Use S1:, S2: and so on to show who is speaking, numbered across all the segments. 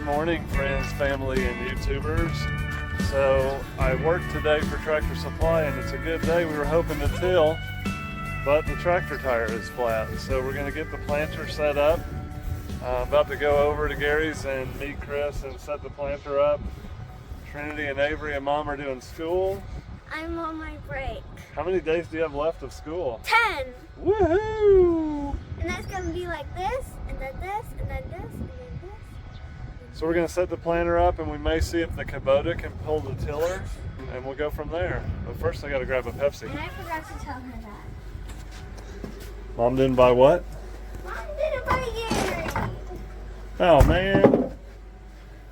S1: morning, friends, family, and YouTubers. So I worked today for Tractor Supply, and it's a good day. We were hoping to till, but the tractor tire is flat. So we're going to get the planter set up. About to go over to Gary's and meet Chris and set the planter up. Trinity and Avery and Mom are doing school.
S2: I'm on my break.
S1: How many days do you have left of school?
S2: 10.
S1: Woohoo!
S2: And that's going to be like this, and then this, and then this, and then this.
S1: So we're going to set the planter up, and we may see if the Kubota can pull the tiller, and we'll go from there. But first I got to grab a Pepsi.
S2: And I forgot to tell her that.
S1: Mom didn't buy what?
S2: Mom didn't buy Gatorade.
S1: Oh man.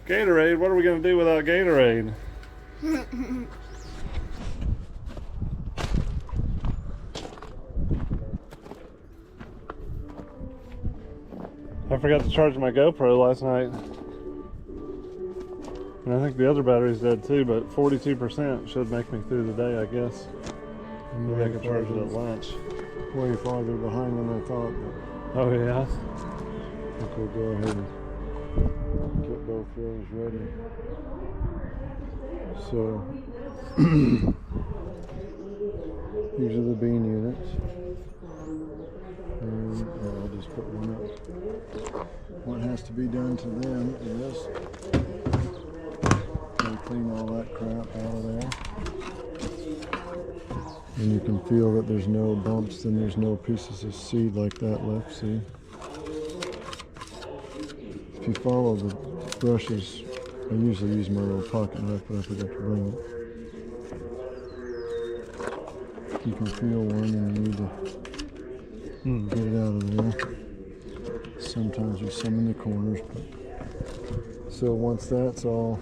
S1: Gatorade? What are we going to do without Gatorade? I forgot to charge my GoPro last night. And I think the other battery's dead too, but 42% should make me through the day, I guess. Maybe I can charge it at lunch.
S3: Way farther behind than I thought. But
S1: Oh yeah?
S3: I think we'll go ahead and get both rows ready. So, these are the bean units. And I'll just put one up. What has to be done to them is clean all that crap out of there. And you can feel that there's no bumps and there's no pieces of seed like that left, see? If you follow the brushes, I usually use my little pocket knife, but I forgot to bring it. You can feel one and you need to get it out of there. Sometimes there's some in the corners. But so once that's all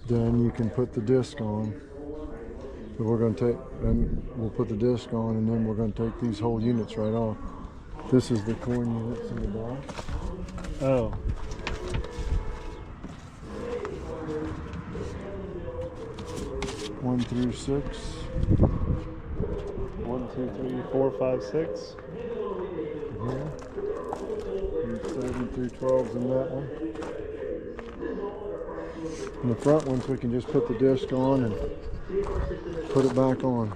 S3: done, you can put the disc on. So we're going to take, and we'll put the disc on, and then we're going to take these whole units right off. This is the corn units in the back.
S1: Oh.
S3: One through 6.
S1: 1, 2, 3, 4, 5, 6.
S3: Here. And 7 through 12's in that one. And the front ones we can just put the disc on and put it back on.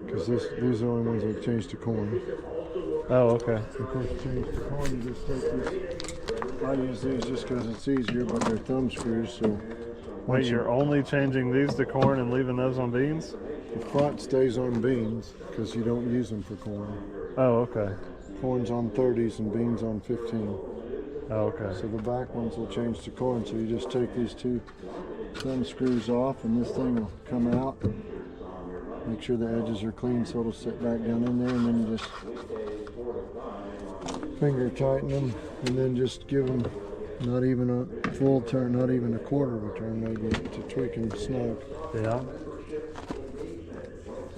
S3: Because these are the only ones that change to corn.
S1: Oh, okay.
S3: Of course, to change to corn, you just take this. I use these just because it's easier, but they're thumb screws, so.
S1: Wait, you're only changing these to corn and leaving those on beans?
S3: The front stays on beans because you don't use them for corn.
S1: Oh, okay.
S3: Corn's on 30s and beans on 15.
S1: Oh, okay.
S3: So the back ones will change to corn. So you just take these two thumb screws off and this thing will come out. Make sure the edges are clean so it'll sit back down in there, and then you just finger tighten them and then just give them not even a full turn, not even a quarter of a turn maybe, to tweak them snug.
S1: Yeah.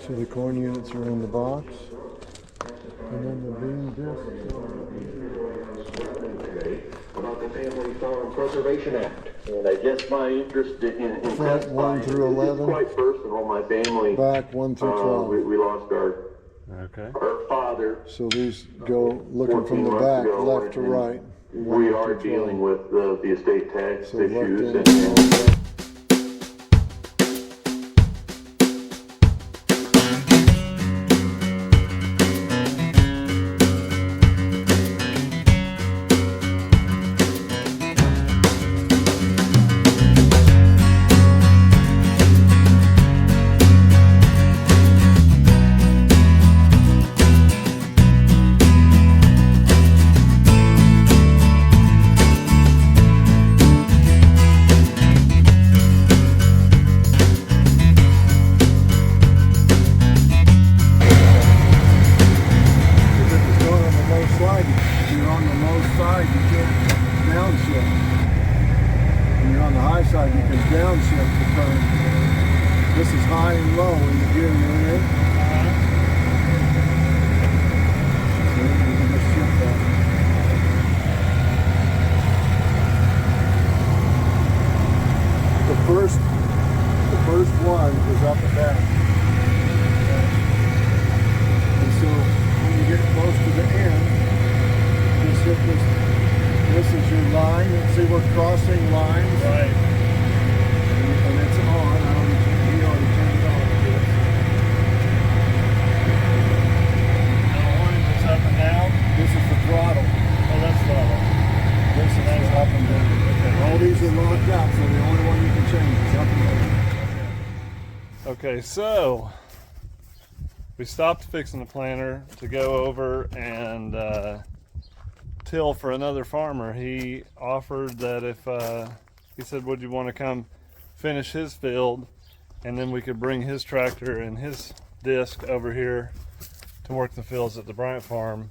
S3: So the corn units are in the box, and then the bean discs.
S4: About the Family Farm Preservation Act, and I guess my interest in
S3: Front 1 through 11.
S4: Quite personal. My family.
S3: Back 1 through 12.
S4: We lost our father.
S3: So these go looking from the back, left to right.
S4: We are dealing with the estate tax
S3: So
S4: issues.
S3: left and side, you can downshift the current. This is high and low in the gear unit. So you can just shift that. The first one is up and down. And so when you get close to the end, just hit this. This is your line. You can see we're crossing lines.
S1: Right.
S3: And it's on. He already turned it on.
S1: Now orange is up and down.
S3: This is the throttle.
S1: Oh, that's throttle.
S3: This is the up and down.
S1: Okay.
S3: All these are locked out, so the only one you can change is up and down.
S1: Okay, so we stopped fixing the planter to go over and till for another farmer. He offered that if he said, would you want to come finish his field, and then we could bring his tractor and his disc over here to work the fields at the Bryant farm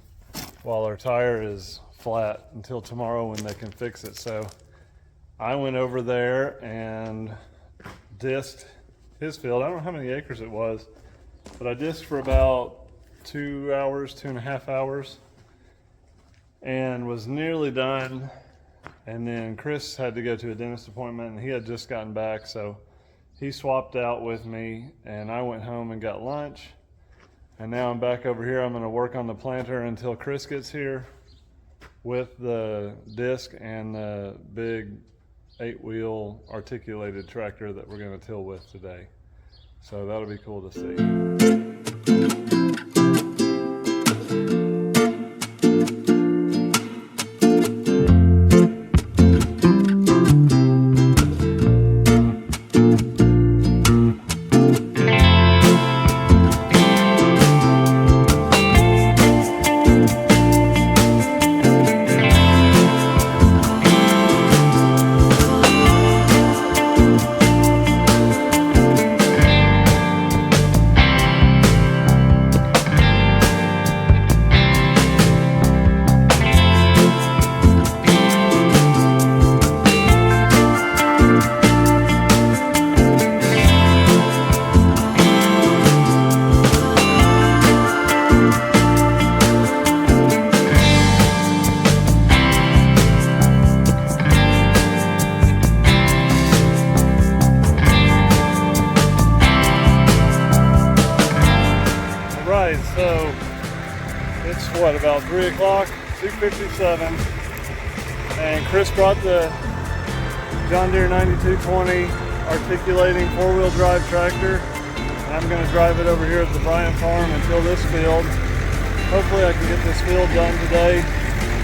S1: while our tire is flat until tomorrow when they can fix it. So I went over there and disked his field. I don't know how many acres it was, but I disked for about 2 hours, 2.5 hours, and was nearly done. And then Chris had to go to a dentist appointment, and he had just gotten back, so he swapped out with me, and I went home and got lunch. And now I'm back over here. I'm going to work on the planter until Chris gets here with the disc and the big 8-wheel articulated tractor that we're going to till with today. So that'll be cool to see. So it's what, about 3 o'clock, 2:57, and Chris brought the John Deere 9220 articulating 4-wheel drive tractor, and I'm going to drive it over here at the Bryant farm until this field. Hopefully I can get this field done today.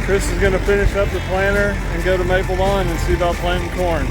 S1: Chris is going to finish up the planter and go to Maple Lawn and see about planting corn.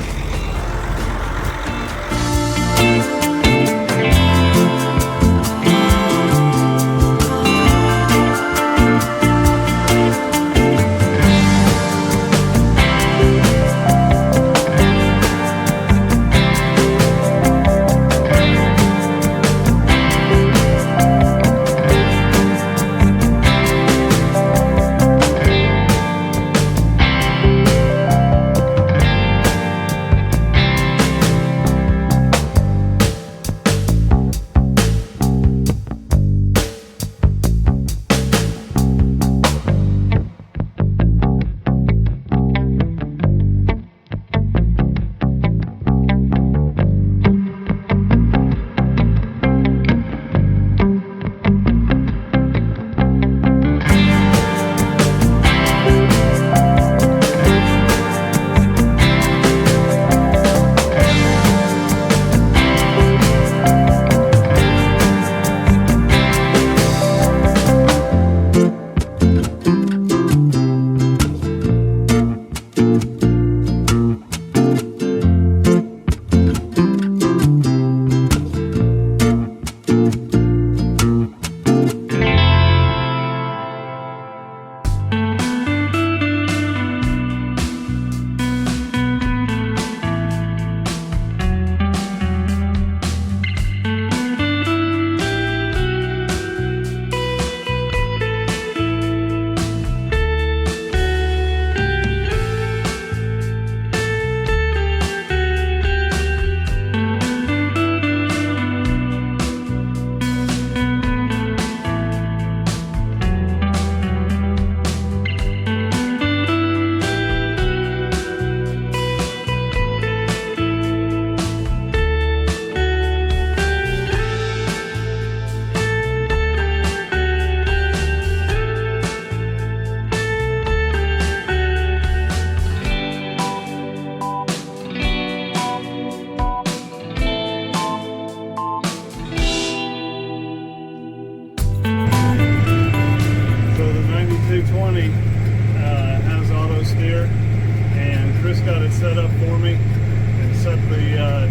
S1: it set up for me and set the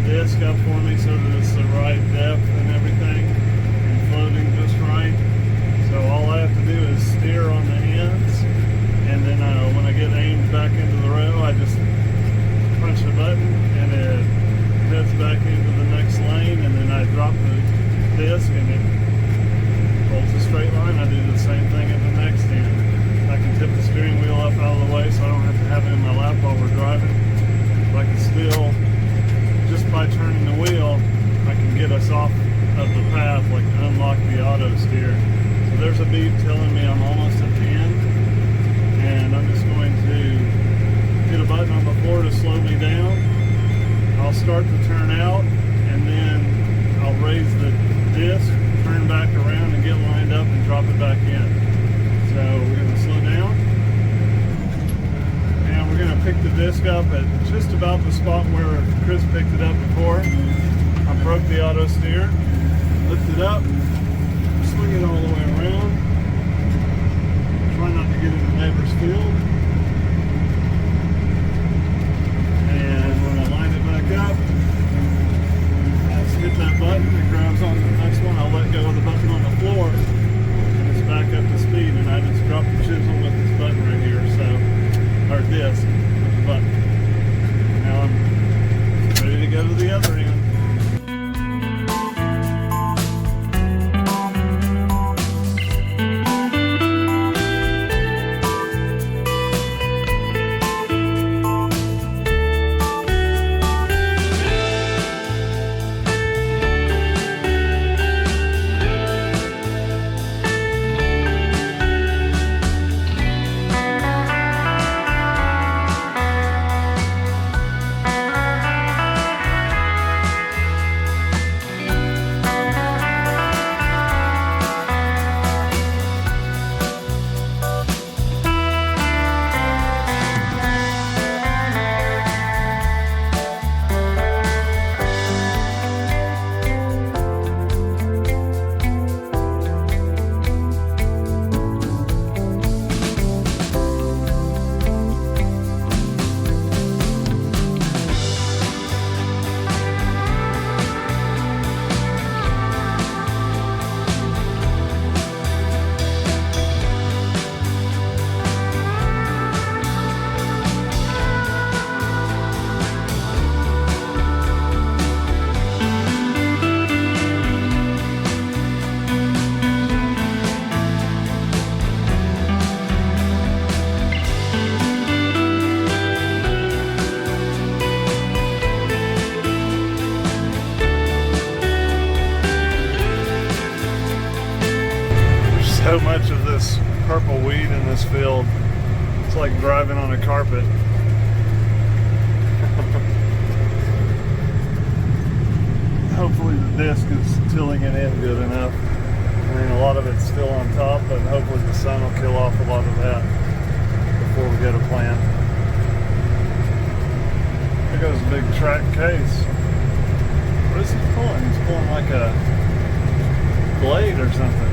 S1: disc up for me so that it's the right depth and everything and floating just right. So all I have to do is steer on the ends, and then when I get aimed back into the row, I just punch the button and it heads back into the next lane, and then I drop the disc and it holds a straight line. I do the same thing at the next end. I can tip the steering wheel up out of the way so I don't have to have it in my lap while we're driving. But I can still, just by turning the wheel, I can get us off of the path, like unlock the auto steer. So there's a beep telling me I'm almost at the end, and I'm just going to hit a button on the floor to slow me down. I'll start to turn out, and then I'll raise the disc, turn back around and get lined up and drop it back in. So we're going to slow down, and we're going to pick the disc up at just about the spot where Chris picked it up before. I broke the auto steer, lift it up, swing it all the way around, try not to get in the neighbor's field, and when I line it back up, I just hit that button, it grabs on the next one, I'll let go of the button on the floor, and it's back up to speed, and I just dropped the chisel with this button right here, or disc with the button. Now I'm ready to go to the other end. So much of this purple weed in this field, it's like driving on a carpet. Hopefully the disc is tilling it in good enough. I mean, a lot of it's still on top, but hopefully the sun will kill off a lot of that before we go to plant. There goes a big track case. What is he pulling? He's pulling like a blade or something.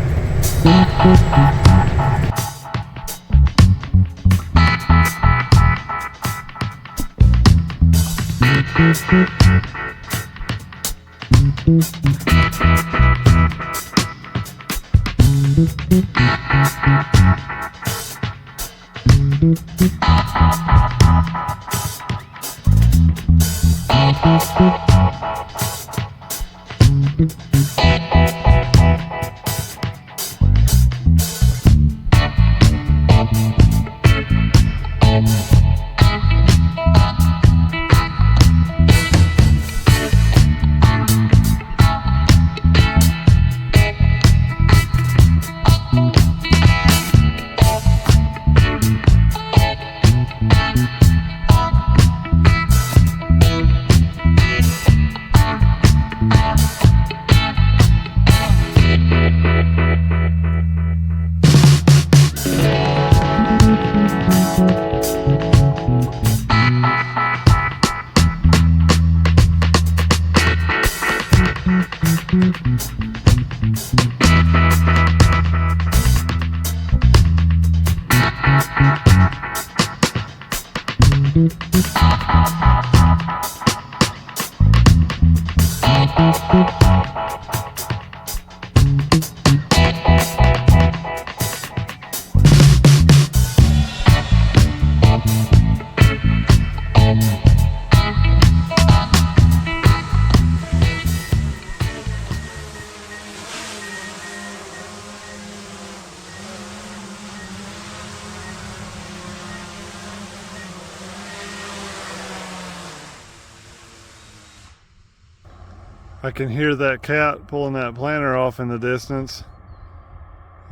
S1: I can hear that cat pulling that planter off in the distance,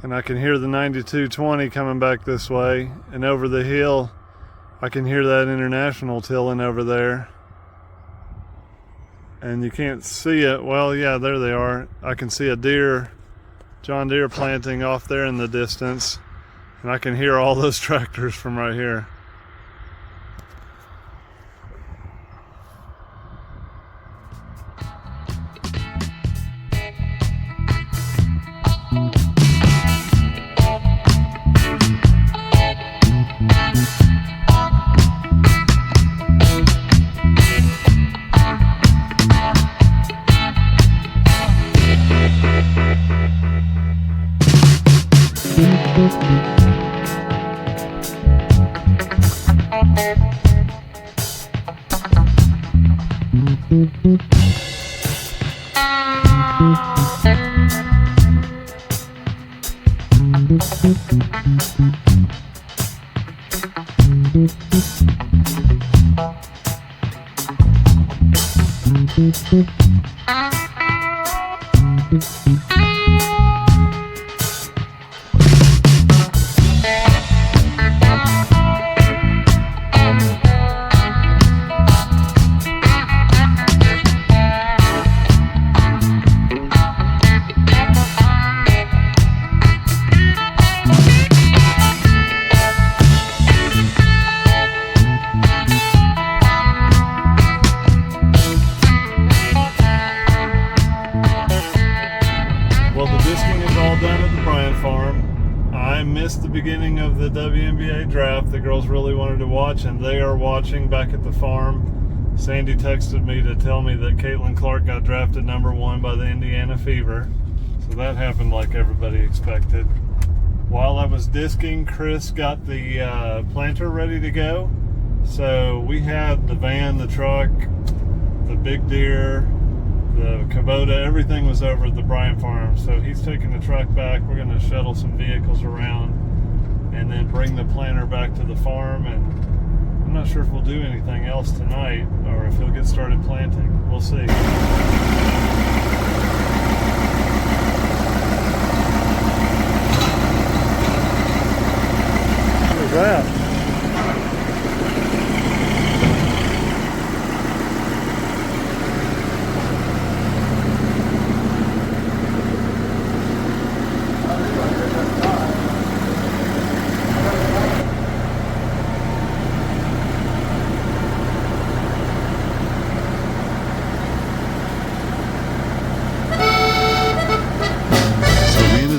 S1: and I can hear the 9220 coming back this way, and over the hill I can hear that International tilling over there, and you can't see it. Well, yeah, there they are. I can see a deere, John Deere planting off there in the distance, and I can hear all those tractors from right here. The beginning of the WNBA draft. The girls really wanted to watch, and they are watching back at the farm. Sandy texted me to tell me that Caitlin Clark got drafted #1 by the Indiana Fever, so that happened like everybody expected. While I was disking, Chris got the planter ready to go, so we had the van, the truck, the big deer, the Kubota, everything was over at the Bryan farm. So he's taking the truck back. We're going to shuttle some vehicles around and then bring the planter back to the farm. And I'm not sure if we'll do anything else tonight or if he'll get started planting. We'll see. What is that?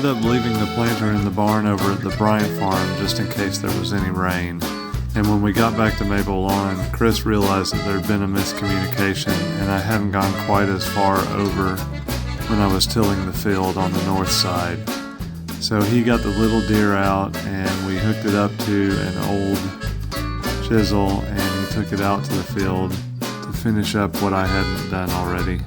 S1: Up leaving the planter in the barn over at the Bryant farm just in case there was any rain. And when we got back to Maple Lawn, Chris realized that there had been a miscommunication and I hadn't gone quite as far over when I was tilling the field on the north side. So he got the little deer out and we hooked it up to an old chisel and he took it out to the field to finish up what I hadn't done already.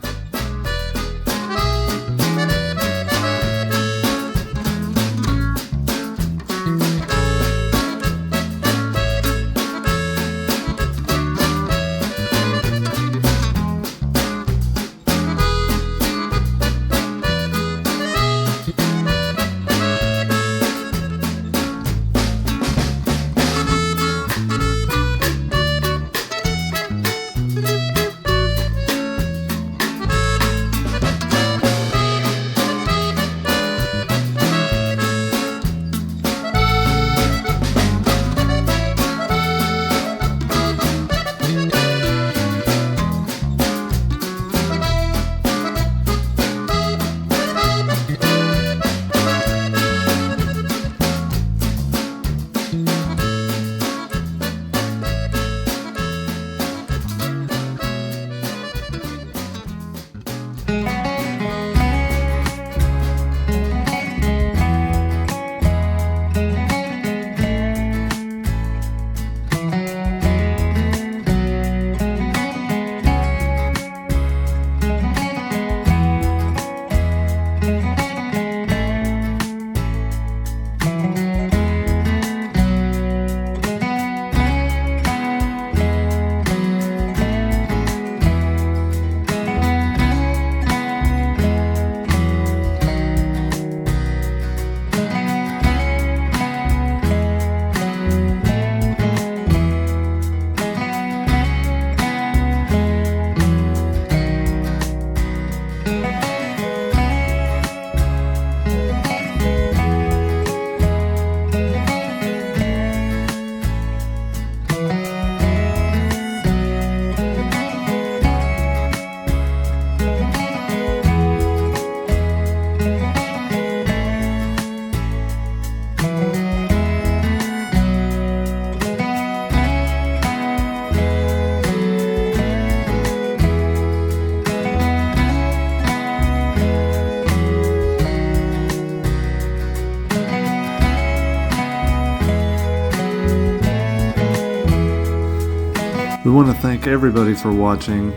S1: We want to thank everybody for watching.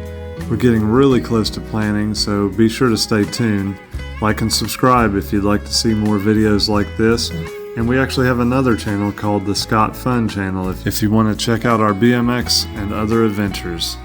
S1: We're getting really close to planning, so be sure to stay tuned. Like and subscribe if you'd like to see more videos like this. And we actually have another channel called the Scott Fun channel if you want to check out our BMX and other adventures.